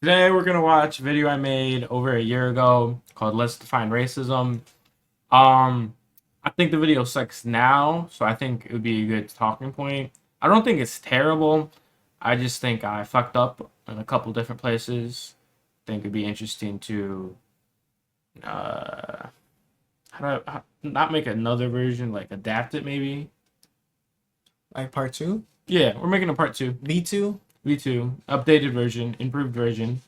Today we're gonna watch a video I made over a year ago called "Let's Define Racism." Um, I think the video sucks now, so I think it would be a good talking point. I don't think it's terrible. I just think I fucked up in a couple different places. I think it'd be interesting to uh, not make another version, like adapt it maybe. Like part two? Yeah, we're making a part two, V2? V2, updated version, improved version.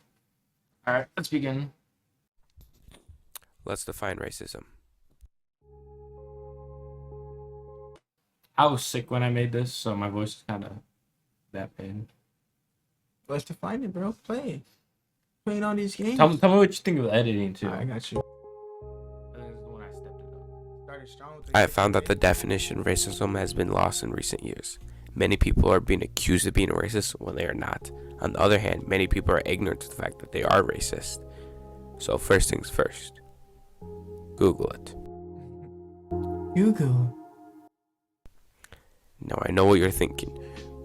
All right, let's begin. Let's define racism. I was sick when I made this, so my voice is kind of that bad. Let's define it, bro. Play. Playing all these games. Tell me what you think of the editing too. I got you. I have found that the definition racism has been lost in recent years. Many people are being accused of being racist when they are not. On the other hand, many people are ignorant to the fact that they are racist. So first things first, Google it. Google. Now I know what you're thinking.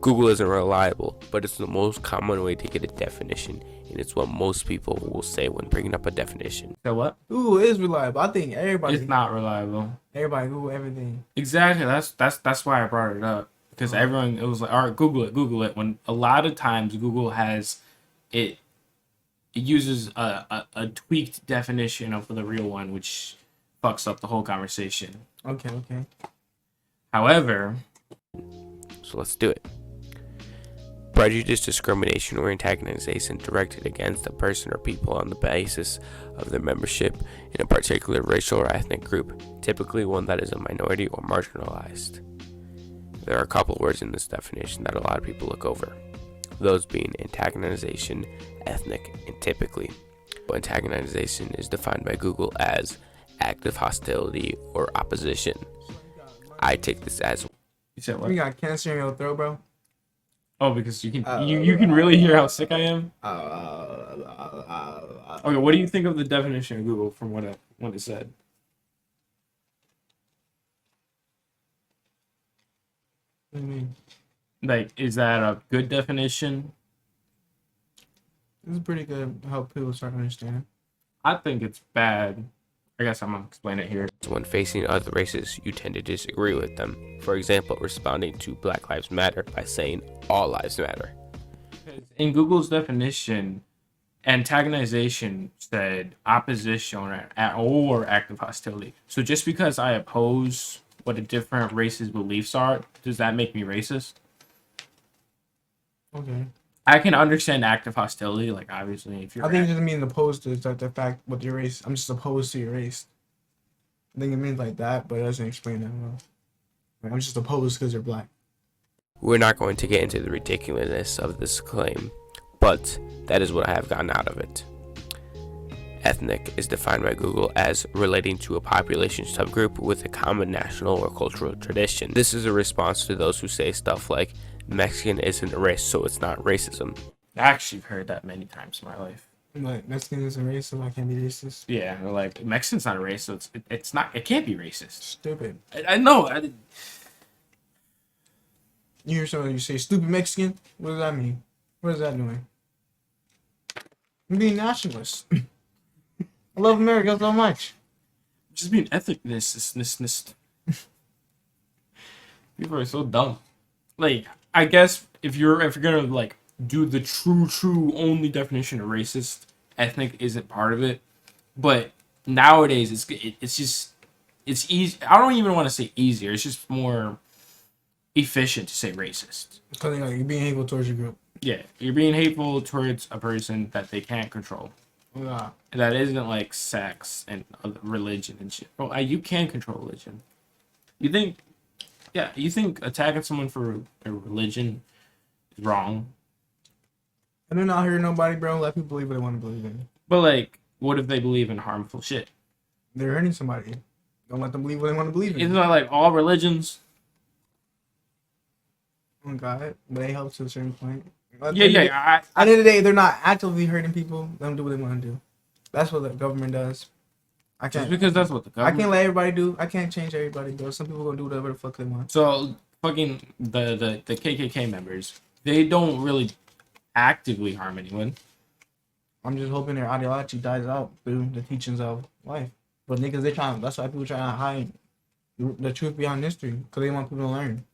Google isn't reliable, but it's the most common way to get a definition, and it's what most people will say when bringing up a definition. So what? Google is reliable. I think everybody. It's not reliable. Everybody Google everything. Exactly. That's why I brought it up because everyone it was like, all right, Google it. When a lot of times Google has it, it uses a tweaked definition of the real one, which fucks up the whole conversation. Okay. However, So let's do it. Prejudice, discrimination, or antagonization directed against a person or people on the basis of their membership in a particular racial or ethnic group, typically one that is a minority or marginalized. There are a couple words in this definition that a lot of people look over, those being antagonization, ethnic, and typically. Antagonization is defined by Google as active hostility or opposition. I take this as you said what? You got cancer in your throat, bro. Oh, because you can you can really hear how sick I am. Okay, what do you think of the definition of Google from what it said? What do you mean? Like, is that a good definition? This is pretty good to help people start understanding. I think it's bad. I guess I'm gonna explain it here. when facing other races, you tend to disagree with them. For example, responding to Black Lives Matter by saying all lives matter. In Google's definition, antagonization said opposition or active hostility. So just because I oppose what a different race's beliefs are, does that make me racist? Okay. I can understand active hostility, like obviously if you're. I think it just means opposed to like the fact with your race. I'm just opposed to your race. I think it means like that, but it doesn't explain that well. Like, I'm just opposed because you're black. We're not going to get into the ridiculousness of this claim, but that is what I have gotten out of it. Ethnic is defined by Google as relating to a population subgroup with a common national or cultural tradition. This is a response to those who say stuff like, Mexican isn't a race, so it's not racism. I actually heard that many times in my life. Like Mexican is a race, so I can't be racist. Yeah, or like Mexican's not a race, so it's not. It can't be racist. Stupid. I know. You hear someone you say stupid Mexican? What does that mean? What is that doing? I'm being nationalist. I love America so much. Just being ethnicness. People are so dumb. Like, I guess if you're gonna like do the true only definition of racist, ethnic isn't part of it. But nowadays it's just it's easy. I don't even want to say easier. It's just more efficient to say racist. Because like, you're being hateful towards your group. Yeah, you're being hateful towards a person that they can't control. Yeah. That isn't like sex and religion and shit. Well, you can control religion. You think, yeah, you think attacking someone for a religion is wrong. And they're not hurting nobody, bro. Let people believe what they want to believe in. But like, what if they believe in harmful shit? They're hurting somebody. Don't let them believe what they want to believe in. Isn't that like all religions? Oh, got it. But they help to a certain point. At the end of the day, they're not actively hurting people. Let them do what they want to do. That's what the government does. I can't. Just because that's what the government. I can't let everybody do. I can't change everybody, bro. Some people gonna do whatever the fuck they want. So fucking the KKK members, they don't really actively harm anyone. I'm just hoping their ideology dies out through the teachings of life. But niggas, they trying. That's why people trying to hide the truth behind history, because they want people to learn.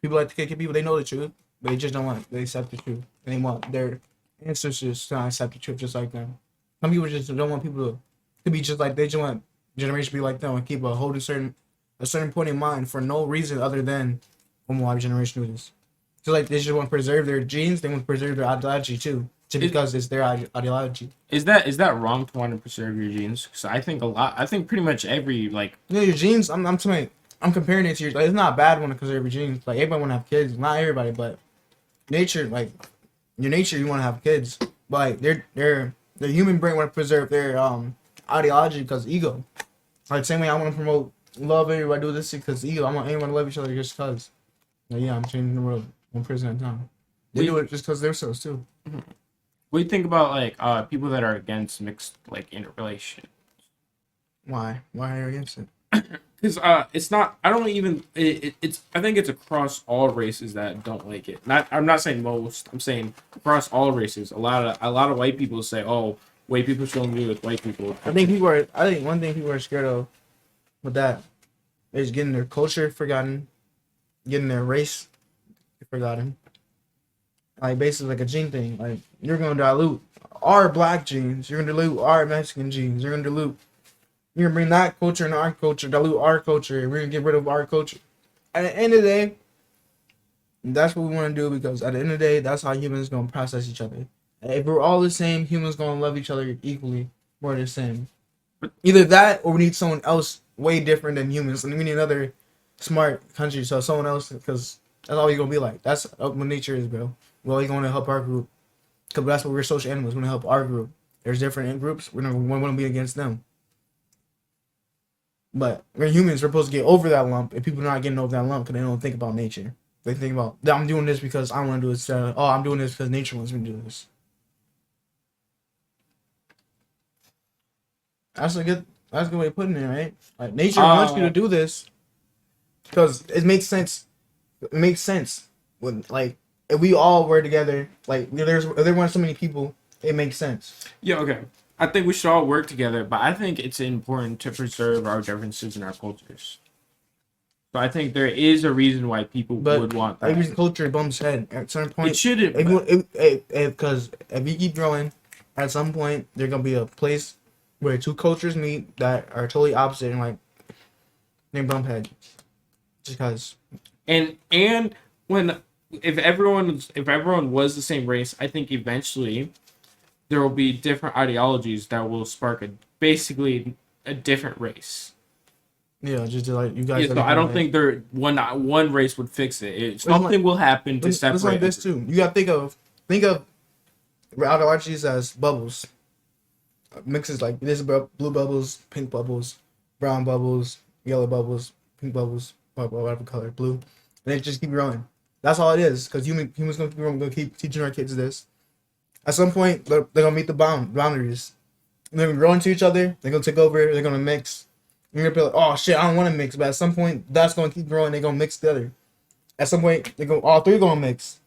People like to kick people. They know the truth, but they just don't want. They accept the truth, and they want their ancestors to accept the truth just like them. Some people just don't want people to be just like they just want generation to be like them and keep a certain point in mind for no reason other than why generation do this. So like they just want to preserve their genes. They want to preserve their ideology too, just because it's their ideology. Is that wrong to want to preserve your genes? Because I think I think pretty much every like. Yeah, your genes. I'm saying I'm comparing it to your. Like, it's not bad when to preserve your genes. Like everybody want to have kids. Not everybody, but nature. Like your nature, you want to have kids. But like their human brain want to preserve their ideology because ego. Like same way I want to promote love everybody do this because ego. I want everyone to love each other just because. Like, yeah, I'm changing the world one person at a time. They do it just because they're so too. What do you think about like people that are against mixed like interrelation? Why? Why are you against it? Because it's not. I don't even. It's. I think it's across all races that don't like it. Not. I'm not saying most. I'm saying across all races. A lot of white people say, "Oh, white people shouldn't be with white people." I think one thing people are scared of with that is getting their culture forgotten, getting their race forgotten. Like basically like a gene thing. Like you're gonna dilute our black genes. You're gonna dilute our Mexican genes. You're gonna bring that culture and our culture, dilute our culture, and we're gonna get rid of our culture. At the end of the day, that's what we want to do because at the end of the day, that's how humans gonna process each other. If we're all the same, humans gonna love each other equally. We're the same. Either that, or we need someone else way different than humans, and we need another smart country. So someone else, because that's all you're gonna be like. That's what nature is, bro. Well, you're gonna help our group, because that's what we're social animals. We're gonna help our group. There's different groups. We want to be against them. But we're humans. We're supposed to get over that lump, and people are not getting over that lump because they don't think about nature. They think about, I'm doing this because I want to do this. I'm doing this because nature wants me to do this. That's a good way of putting it, right? Like nature wants you to do this because it makes sense. It makes sense when like if we all were together, like if there weren't so many people, it makes sense. Yeah. Okay. I think we should all work together, but I think it's important to preserve our differences in our cultures. So I think there is a reason why people would want that. Every culture bumps head at some point. It shouldn't. Because if you keep growing, at some point there's gonna be a place where two cultures meet that are totally opposite and like they bump head. Just because. And when if everyone was the same race, I think eventually there will be different ideologies that will spark basically a different race. Yeah, just like you guys. Yeah, so I don't think one race would fix it. Something will happen to separate. It's like this too. You gotta think of ideologies as bubbles. Mixes like this: blue bubbles, pink bubbles, brown bubbles, yellow bubbles, pink bubbles, whatever color, blue, and they just keep growing. That's all it is. Because humans gonna keep teaching our kids this. At some point, they're gonna meet the boundaries. They're gonna grow into each other. They're gonna take over. They're gonna mix. You're gonna be like, oh shit, I don't want to mix. But at some point, that's gonna keep growing. They're gonna mix together. At some point, all three gonna mix.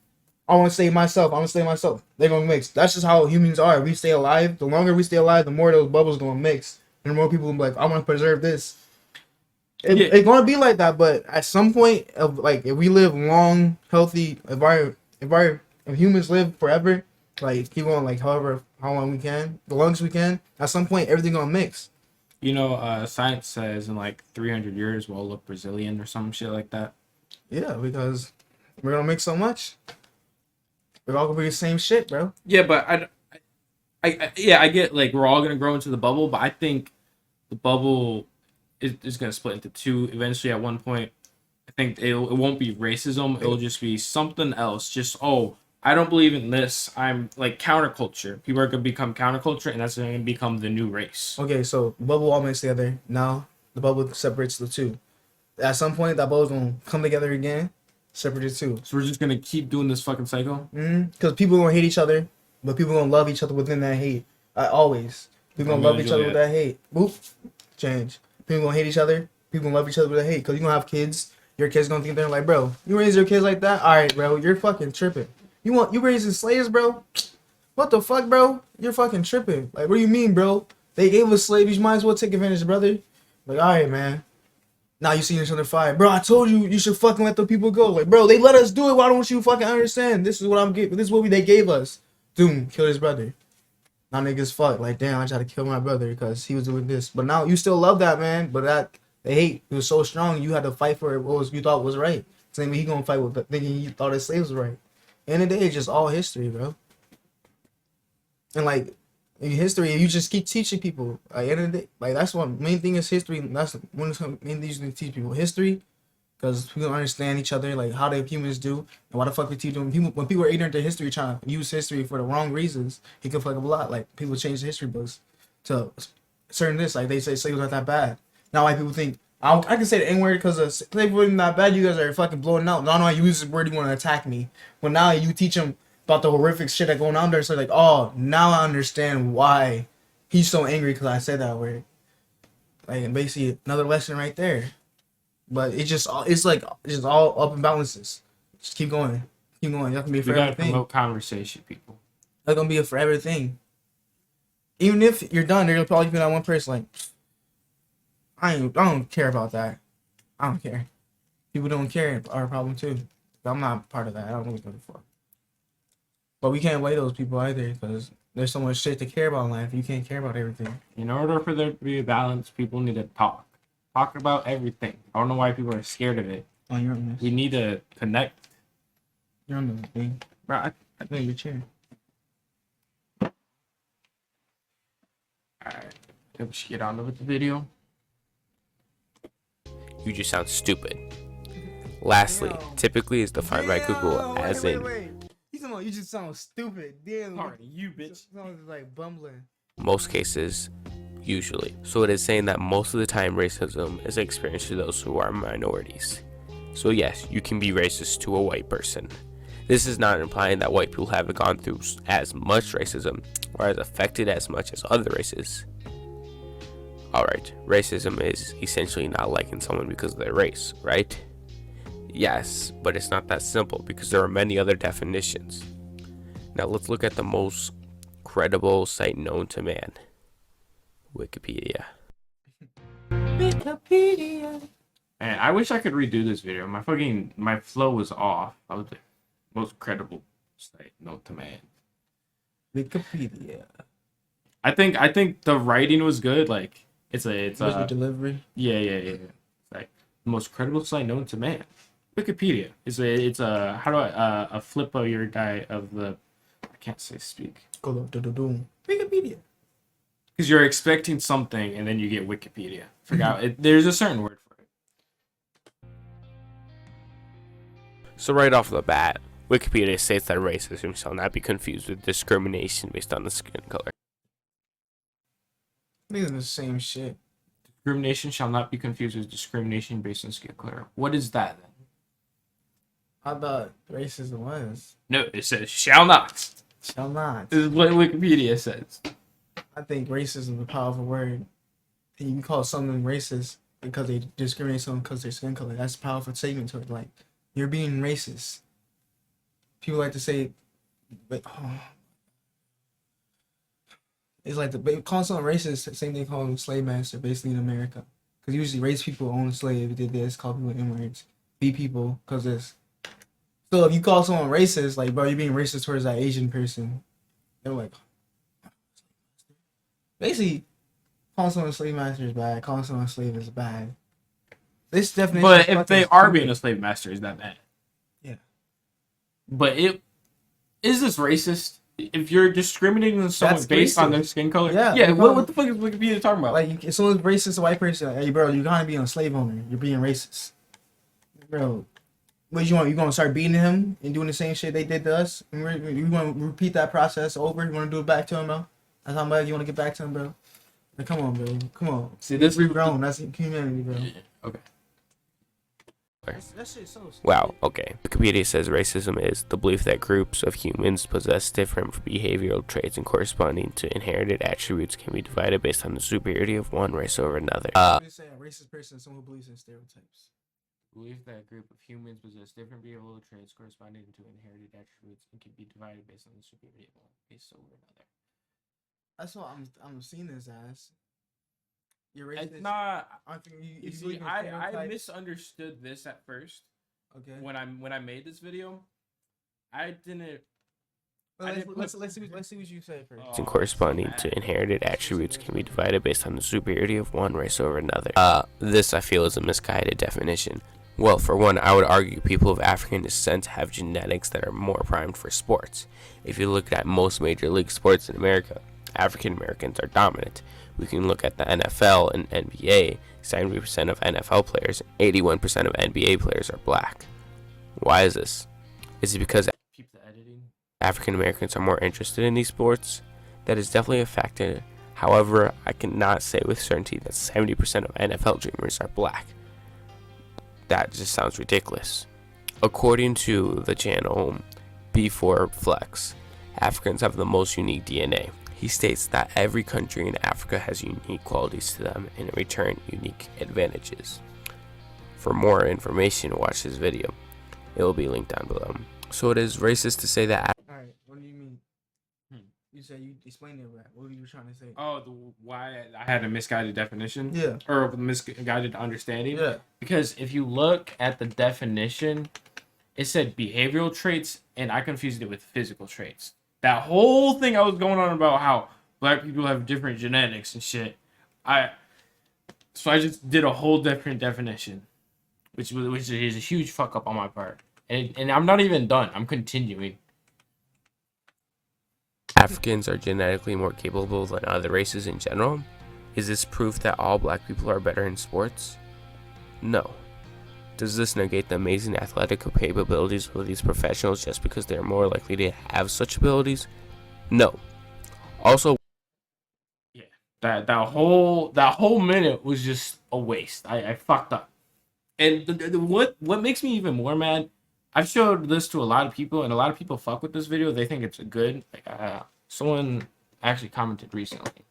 I want to stay myself. They're gonna mix. That's just how humans are. We stay alive. The longer we stay alive, the more those bubbles gonna mix, and the more people will be like, I want to preserve this. It's gonna be like that. But at some point, if we live long, healthy, if humans live forever. Like keep on like how long we can, the longest we can. At some point, everything gonna mix. You know, science says in like 300 years we'll look Brazilian or some shit like that. Yeah, because we're gonna mix so much. We're all gonna be the same shit, bro. Yeah, but I get like we're all gonna grow into the bubble, but I think the bubble is gonna split into two eventually. At one point, I think it won't be racism. It'll just be something else. Just I don't believe in this. I'm like counterculture. People are gonna become counterculture, and that's gonna become the new race. Okay, so bubble all mixed together. Now the bubble separates the two. At some point, that bubble's gonna come together again, separate the two. So we're just gonna keep doing this fucking cycle. Because people gonna hate each other, but people gonna love each other within that hate. Always, people gonna love each other with that hate. Boop, change. People gonna hate each other. People gonna love each other with that hate. Because you gonna have kids. Your kids gonna think they're like, bro, you raise your kids like that. All right, bro, you're fucking tripping. You raising slaves, bro? What the fuck, bro? You're fucking tripping. Like, what do you mean, bro? They gave us slaves. You might as well take advantage, brother. Like, all right, man. Now you see each other fight. Bro, I told you should fucking let the people go. Like, bro, they let us do it. Why don't you fucking understand? This is what I'm getting. This is what they gave us. Doom, killed his brother. Now niggas fuck. Like, damn, I tried to kill my brother because he was doing this. But now you still love that man. But that the hate it was so strong. You had to fight for what was you thought was right. Same way he gonna fight with the thinking you thought his slaves was right. End of the day, it's just all history, bro. And like in history, you just keep teaching people. Like end of the day, like that's one main thing is history. That's one of the main things you teach people history, because people don't understand each other, like how the humans do, and why the fuck we teach them. People, when people are ignorant to history, trying to use history for the wrong reasons, it can fuck up a lot. Like people change the history books to certain this, like they say slaves aren't that bad. Now, white people think I can say the N word because slavery wasn't that bad. You guys are fucking blowing out. I don't know why you use this word. You want to attack me, but now you teach them about the horrific shit that going on there. So like, oh, now I understand why he's so angry because I said that word. Like, and basically another lesson right there. But it's like just all up and balances. Just keep going, keep going. That can be a We forever gotta thing. promote conversation, people. That's gonna be a forever thing. Even if you're done, there'll probably be that one person like, I don't care about that. I don't care. People don't care are a problem too. I'm not part of that. I don't really give a fuck. But we can't blame those people either because there's so much shit to care about in life. You can't care about everything. In order for there to be a balance, people need to talk. Talk about everything. I don't know why people are scared of it. Oh, you're on this. We need to connect. You're on the thing. Bro, I think your chair. alright. Let's get on with the video. You just sound stupid. Lastly, typically is defined by Google as in You just sound stupid. Damn. Sorry, you bitch. Sounds like bumbling. most cases, usually. So it is saying that most of the time racism is experienced to those who are minorities. So yes, you can be racist to a white person. This is not implying that white people haven't gone through as much racism or as affected as much as other races. Alright, racism is essentially not liking someone because of their race, right? Yes, but it's not that simple because there are many other definitions. Now let's look at the most credible site known to man. Wikipedia. Wikipedia. Man, I wish I could redo this video. My flow was off. I was the most credible site known to man. Wikipedia. I think the writing was good. Like it's What's delivery? yeah. It's like the most credible site known to man. Wikipedia it's a how do I a flip of your guy of the I can't say speak Wikipedia. because you're expecting something and then you get Wikipedia. Forgot it. There's a certain word for it. So right off the bat, Wikipedia states that racism shall not be confused with discrimination based on the skin color. These are the same shit. Discrimination shall not be confused with discrimination based on skin color. What is that then? I thought racism was. No, it says shall not. Shall not. This is what Wikipedia says. I think racism is a powerful word. And you can call someone racist because they discriminate someone because of their skin color. That's a powerful statement to it. Like, you're being racist. People like to say, but, oh. It's like calling someone racist, same thing calling them slave master, basically in America. Because usually race people own slave, did this, call people N-words, be people, because this. So if you call someone racist, like, bro, you're being racist towards that Asian person. They're like, basically, calling someone a slave master is bad. Calling someone a slave is bad. This definition. But if they are being a slave master, is that bad? Yeah. But is this racist? If you're discriminating on someone That's based on racist. their skin color, Yeah. What the fuck is Wikipedia talking about? Like, if someone's racist, a white person, like, hey, bro, you're gonna be a slave owner. You're being racist, bro. What you want? You gonna start beating him and doing the same shit they did to us? And you want to repeat that process over? You want to do it back to him, bro? That's how much you want to get back to him, bro. Like, come on, bro. Come on. See, this we've grown. That's humanity, bro. Okay. That shit's so. Wow, okay. Wikipedia says racism is the belief that groups of humans possess different behavioral traits and corresponding to inherited attributes can be divided based on the superiority of one race over another. I'm just saying, a racist person is someone who believes in stereotypes. Belief that a group of humans possess different behavioral traits corresponding to inherited attributes and can be divided based on the superiority of one race over another. That's what I'm seeing this as. You're It's racist. not. I think You you see, believe in I stereotypes. misunderstood this at first Okay. when I made this video. I didn't. Let's see what you say first. And corresponding to inherited attributes can be divided based on the superiority of one race over another. This I feel is a misguided definition. Well, for one, I would argue people of African descent have genetics that are more primed for sports. If you look at most major league sports in America, African Americans are dominant. We can look at the NFL and NBA. 70% of NFL players, 81% of NBA players are black. Why is this? Is it because Keep the editing. African Americans are more interested in these sports? That is definitely a factor. However, I cannot say with certainty that 70% of NFL dreamers are black. That just sounds ridiculous. According to the channel B4 Flex, Africans have the most unique DNA. He states that every country in Africa has unique qualities to them and in return unique advantages. For more information, watch this video. It will be linked down below. So it is racist to say that. All right. What do you mean? You said you explained it right. What were you trying to say? Oh, why I had a misguided definition? Yeah. Or a misguided understanding? Yeah. Because if you look at the definition, it said behavioral traits, and I confused it with physical traits. That whole thing I was going on about how black people have different genetics and shit. So I just did a whole different definition, which is a huge fuck up on my part. And I'm not even done. I'm continuing. Africans are genetically more capable than other races in general? Is this proof that all black people are better in sports? No. Does this negate the amazing athletic capabilities of these professionals just because they are more likely to have such abilities? No. Also, Yeah, that whole minute was just a waste. I fucked up. And what makes me even more mad, I've showed this to a lot of people, and a lot of people fuck with this video. They think it's good. Like, someone actually commented recently.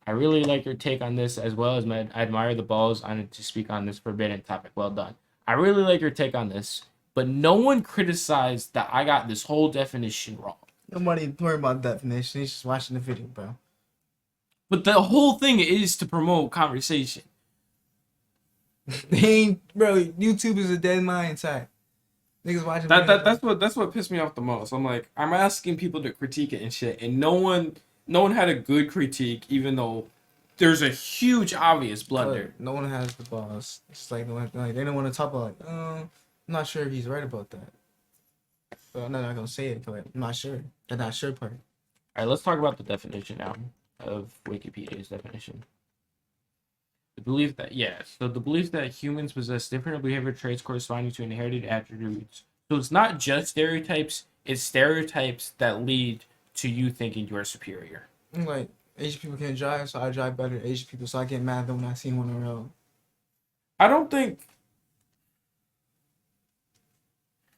I really like your take on this, as well as I admire the balls on it to speak on this forbidden topic. Well done. I really like your take on this, but no one criticized that I got this whole definition wrong. Nobody worry about definition. He's just watching the video, bro. But the whole thing is to promote conversation. Bro, YouTube is a dead mind site. Niggas watching That's what pissed me off the most. I'm like, I'm asking people to critique it and shit, and no one had a good critique, even though there's a huge obvious blunder. No one has the balls. It's like they don't want to talk about I'm not sure if he's right about that. But I'm not gonna say it because I'm not sure. The not sure part. All right, let's talk about the definition now of Wikipedia's definition. The belief that humans possess different behavior traits corresponding to inherited attributes. So it's not just stereotypes; it's stereotypes that lead to you thinking you are superior. Like Asian people can't drive, so I drive better than Asian people, so I get mad when I see one on the road. I don't think.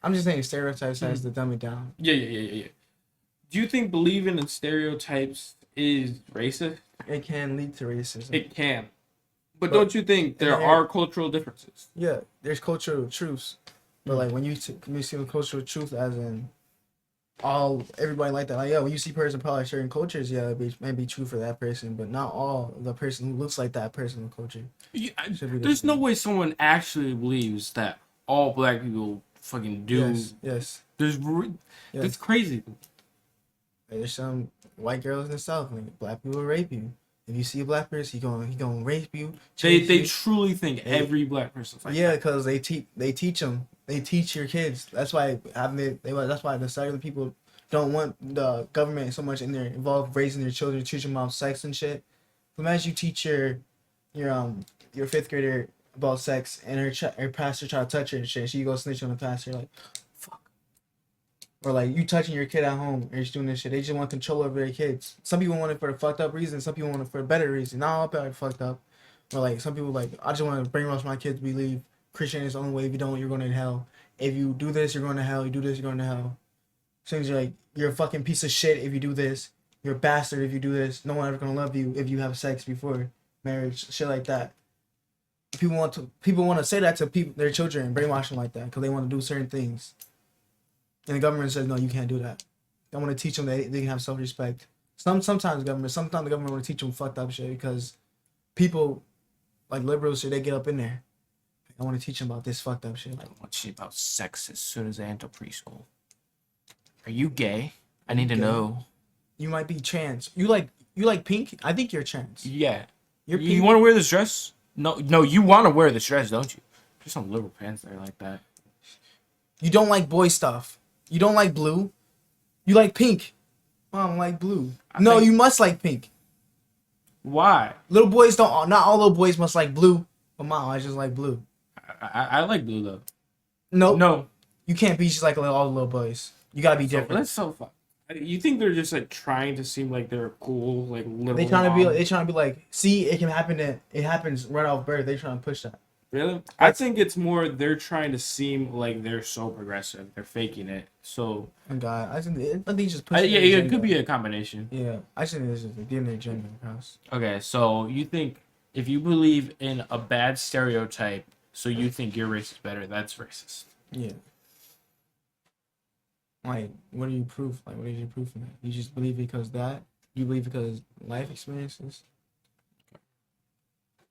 I'm just saying stereotypes has to dumb it down. Yeah. Do you think believing in stereotypes is racist? It can lead to racism. It can. But don't you think there are cultural differences? Yeah, there's cultural truths. But like when you see the cultural truth as in everybody like that. Like, when you see a person probably certain cultures, it may be true for that person, but not all the person who looks like that person in culture. There's no way someone actually believes that all black people fucking do. Yes. That's crazy. There's some white girls in the South, like black people will rape you. If you see a black person, he gonna rape you. They truly think every black person's like that. Because they teach them. They teach your kids. That's why that's why the cellular people don't want the government so much in there involved raising their children, teaching them about sex and shit. Imagine you teach your fifth grader about sex, and her pastor try to touch her and shit. She goes snitch on the pastor, like, fuck. Or like you touching your kid at home, or you're doing this shit. They just want control over their kids. Some people want it for a fucked up reason. Some people want it for a better reason. Not all people are fucked up. Or like some people like, I just want to brainwash my kids to believe Christianity is the only way. If you don't, you're going to hell. If you do this, you're going to hell. You do this, you're going to hell. Things like, you're a fucking piece of shit if you do this. You're a bastard if you do this. No one ever gonna love you if you have sex before marriage. Shit like that. People want to say that to their children and brainwash them like that because they want to do certain things, and the government says no, you can't do that. They want to teach them that they can have self respect. Sometimes the government want to teach them fucked up shit because people like liberals shit they get up in there. I want to teach them about this fucked up shit. Like, I want shit about sex as soon as they enter preschool. Are you gay? I need to know. You might be trans. You like pink? I think you're trans. Yeah. You're You pink. want to wear this dress? No, you want to wear this dress, don't you? There's some liberal pants there like that. You don't like boy stuff. You don't like blue. You like pink. Mom like blue. No, you must like pink. Why? Little boys don't. Not all little boys must like blue. But mom, I just like blue. I like blue though. Nope. No. You can't be just like all the little boys. You gotta be different. That's so fun. You think they're just like trying to seem like they're cool, like little? They trying to be like, see, it can happen. It happens right off birth. They trying to push that. Really? I think it's more they're trying to seem like they're so progressive. They're faking it. So. Oh God, I think it's just Yeah, it could be a combination. Yeah, I think it's just getting their agenda across. Okay, so you think if you believe in a bad stereotype, so you think your race is better, that's racist. Yeah. Like, what do you prove? Like, what did you prove from that? You just believe because that? You believe because life experiences?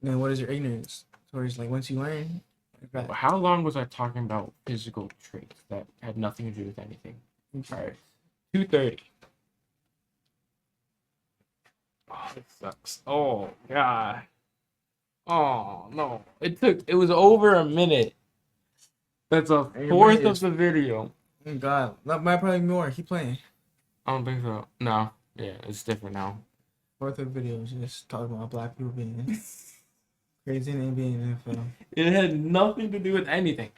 Then what is your ignorance? Towards, like, once you learn? Like How long was I talking about physical traits that had nothing to do with anything? Alright, 2:30. Oh, it sucks. Oh, God. Oh, no. It was over a minute. That's a fourth of the video. Oh, God. That might probably be more. Keep playing. I don't think so. No. Yeah, it's different now. Fourth of the video is just talking about black people being crazy and being in the NFL. It had nothing to do with anything.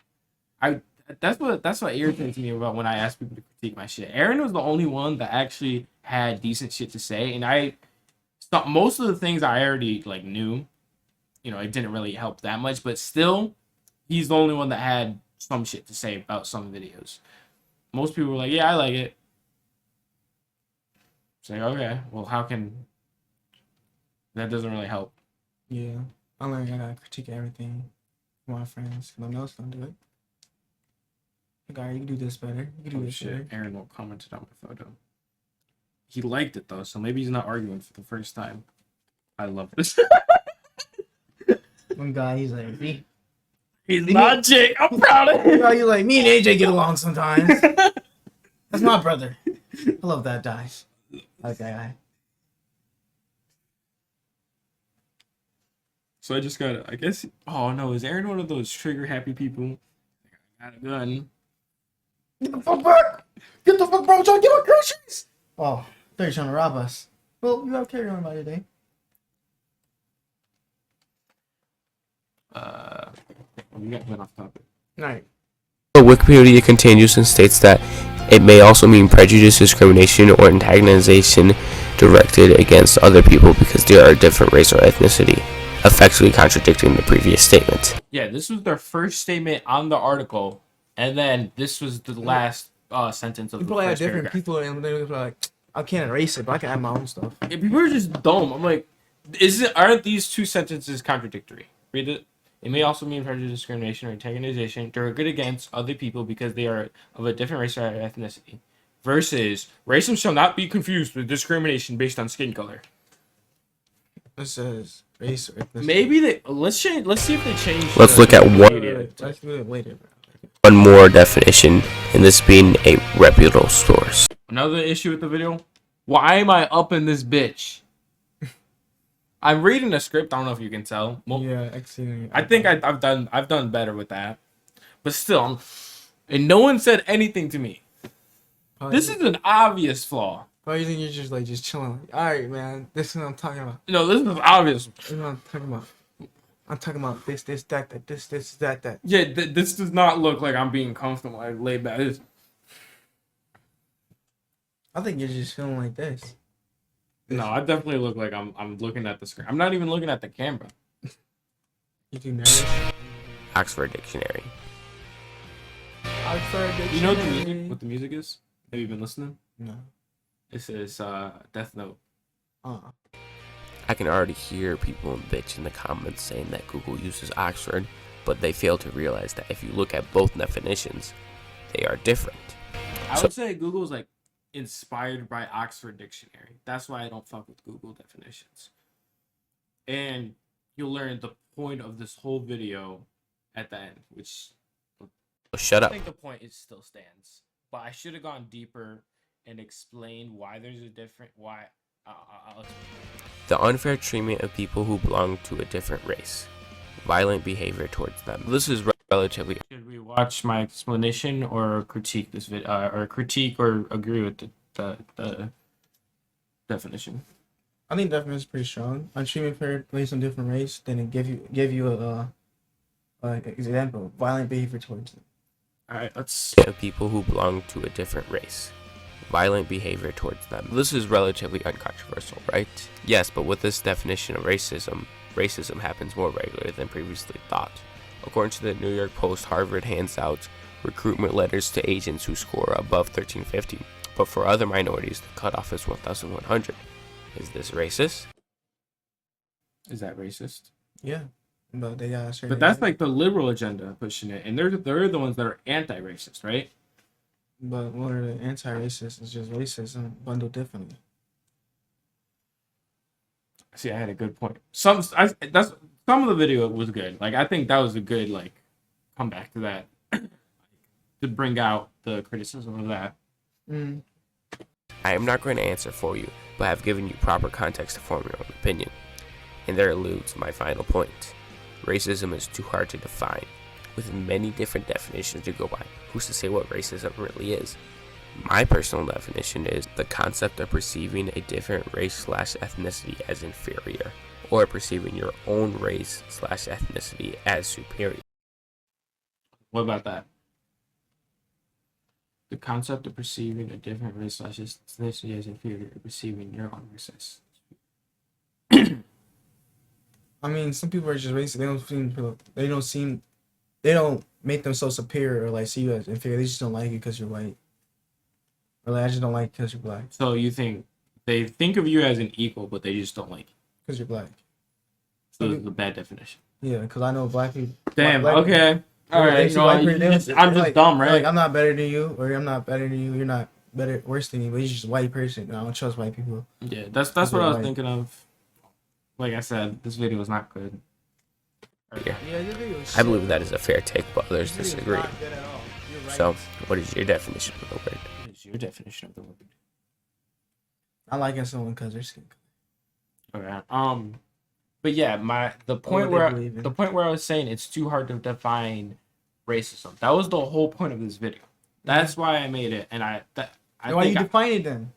That's what irritates me about when I ask people to critique my shit. Aaron was the only one that actually had decent shit to say, and most of the things I already like knew. You know, it didn't really help that much, but still, he's the only one that had some shit to say about some videos. Most people were like, "Yeah, I like it." It's like, okay, well, how can that doesn't really help? Yeah, I learned I gotta critique everything from my friends. No one else don't do it. Like, alright, you can do this better. You can do this better. Aaron won't commented on my photo. He liked it though, so maybe he's not arguing for the first time. I love this. One guy, he's like, me. He's not Jake. I'm proud of him. You're like, me and AJ get along sometimes. That's my brother. I love that guy. Like that guy. So I just got, I guess, oh no, is Aaron one of those trigger happy people? I got a gun. Get the fuck back! Get the fuck, bro! I'm trying to get my groceries! Oh, they're trying to rob us. Well, you gotta carry on by your day. We got went off topic. Alright. Wikipedia continues and states that it may also mean prejudice, discrimination, or antagonization directed against other people because they are a different race or ethnicity, effectively contradicting the previous statement. Yeah, this was their first statement on the article, and then this was the last sentence of the People have first different paragraph. people and they're like, I can't erase it, but I can add my own stuff. Yeah, people are just dumb. I'm like, aren't these two sentences contradictory? Read it. It may also mean prejudice, discrimination, or antagonization directed against other people because they are of a different race or ethnicity. Versus, racism shall not be confused with discrimination based on skin color. It says race or ethnicity. Maybe they let's see if they change. Let's look at Let's do it later, bro. one more definition, and this being a reputable source. Another issue with the video. Why am I up in this bitch? I'm reading a script. I don't know if you can tell. Well, Yeah, actually. I think I've done better with that, but still, and no one said anything to me. This is an obvious flaw. Why do you think you're just chilling? Like, all right, man. This is what I'm talking about. No, this is obvious. This is what I'm talking about. I'm talking about this, that, this, that. Yeah, this does not look like I'm being comfortable. I laid back. I think you're just feeling like this. No, I definitely look like I'm looking at the screen. I'm not even looking at the camera. You too nervous? Oxford Dictionary. You know what the music is? Have you been listening? No. This is Death Note. I can already hear people bitch in the comments saying that Google uses Oxford, but they fail to realize that if you look at both definitions, they are different. I would say Google's like inspired by Oxford Dictionary. That's why I don't fuck with Google definitions. And you'll learn the point of this whole video at the end, which Shut I up. think the point is still stands. But I should have gone deeper and explained why there's a different why. I'll explain. The unfair treatment of people who belong to a different race. Violent behavior towards them. This is relatively. Should we watch my explanation or critique this video, or critique or agree with the definition? I think definition is pretty strong. On treatment fair based on different race, then it give you a example. Violent behavior towards them. All right, let's. Of people who belong to a different race. Violent behavior towards them. This is relatively uncontroversial, right? Yes, but with this definition of racism, racism happens more regularly than previously thought. According to the New York Post, Harvard hands out recruitment letters to agents who score above 1350, but for other minorities, the cutoff is 1,100. Is this racist? Is that racist? Yeah, but they got a certain. But that's like the liberal agenda pushing it, and they're the ones that are anti-racist, right? But what are the anti-racist? It's just racism bundled differently. See, I had a good point. Some of the video was good. Like, I think that was a good like comeback to that to bring out the criticism of that. Mm. I am not going to answer for you, but have given you proper context to form your own opinion. And there alludes my final point. Racism is too hard to define, with many different definitions to go by. Who's to say what racism really is? My personal definition is the concept of perceiving a different race/ethnicity as inferior, or perceiving your own race/ethnicity as superior. What about that? The concept of perceiving a different race/ethnicity as inferior, perceiving your own race. I mean, some people are just racist. They don't make themselves superior or like see you as inferior. They just don't like you because you're white. Or like, I just don't like because you're black. So you think they think of you as an equal, but they just don't like you. Because you're black. So it's the bad definition. Yeah, because I know black people. Damn. Black Okay. All right. No, I'm just like, dumb, right? Like, I'm not better than you, or I'm not better than you. You're not worse than me, but you're just a white person. And I don't trust white people. Yeah, that's what I was thinking of. Like I said, this video was not good. Yeah. This video is I believe that is a fair take, but others disagree. not good at all. You're right. So, what is your definition of the word? What is your definition of the word? I like someone because they're skin color. Okay. But yeah, the point where I was saying it's too hard to define racism. That was the whole point of this video. That's why I made it, and why do you define it then?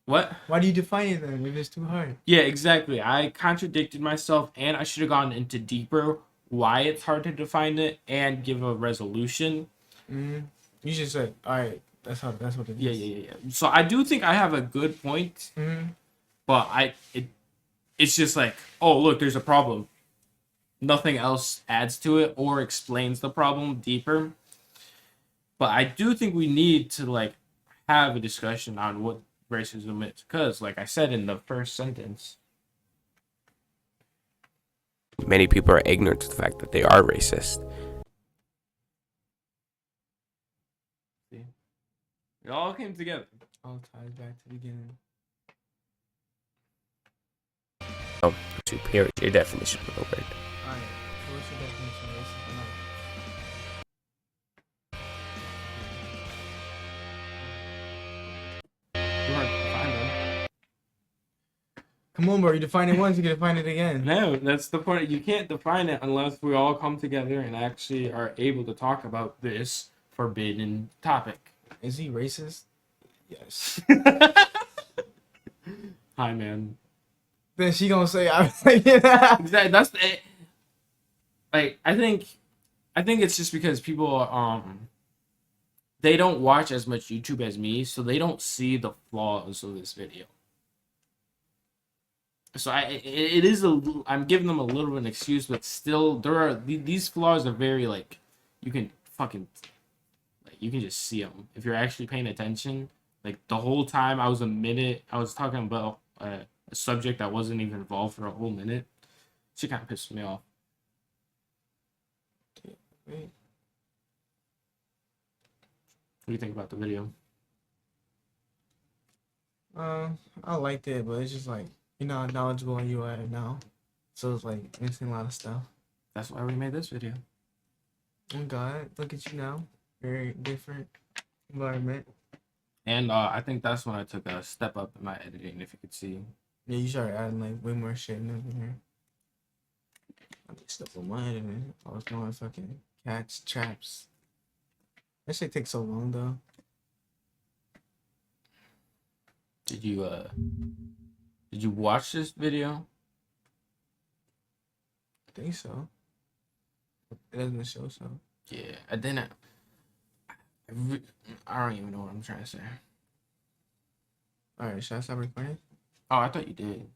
What? Why do you define it then if it's too hard? Yeah, exactly. I contradicted myself, and I should have gone into deeper why it's hard to define it and give a resolution. Mm-hmm. You just said, all right, that's what it is. Yeah. So I do think I have a good point, but it's just like, oh look, there's a problem. Nothing else adds to it or explains the problem deeper. But I do think we need to like have a discussion on what racism is, because like I said in the first sentence, Many people are ignorant to the fact that they are racist. see, it all came together. All ties back to the beginning. So, superior, your definition of the word. All right, so what's your definition of racist or not? Too hard to define them. Come on, bro. You define it once, you can define it again. No, that's the point. You can't define it unless we all come together and actually are able to talk about this forbidden topic. Is he racist? Yes. Hi, man. Then she gonna say, "I'm like, yeah." Exactly. That's the, like I think it's just because people they don't watch as much YouTube as me, so they don't see the flaws of this video. So it is I'm giving them a little bit of an excuse, but still these flaws are very like you can you can just see them if you're actually paying attention. Like the whole time I was talking about a subject that wasn't even involved for a whole minute. She kind of pissed me off. Wait. What do you think about the video? I liked it, but it's just like you're not knowledgeable on UI now, so it's like missing a lot of stuff. That's why we made this video. Oh God, look at you now. Very different environment. And I think that's when I took a step up in my editing, if you could see. Yeah, you started adding like way more shit in there. I did stuff with my editing. I was doing fucking cats, traps. That shit takes so long though. Did you watch this video? I think so. It doesn't show so. Yeah, I didn't. I don't even know what I'm trying to say. Alright, should I stop recording? Oh, I thought you did.